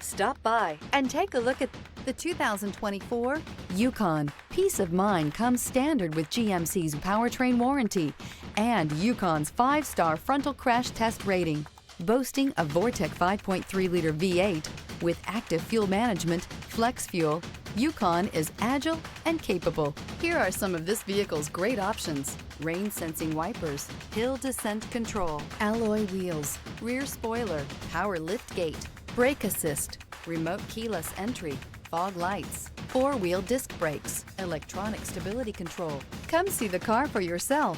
Stop by and take a look at the 2024 Yukon. Peace of mind comes standard with GMC's powertrain warranty and Yukon's 5-star frontal crash test rating. Boasting a Vortec 5.3-liter V8 with active fuel management, flex fuel, Yukon is agile and capable. Here are some of this vehicle's great options: rain-sensing wipers, hill descent control, alloy wheels, rear spoiler, power liftgate, brake assist, remote keyless entry, fog lights, 4-wheel disc brakes, electronic stability control. Come see the car for yourself.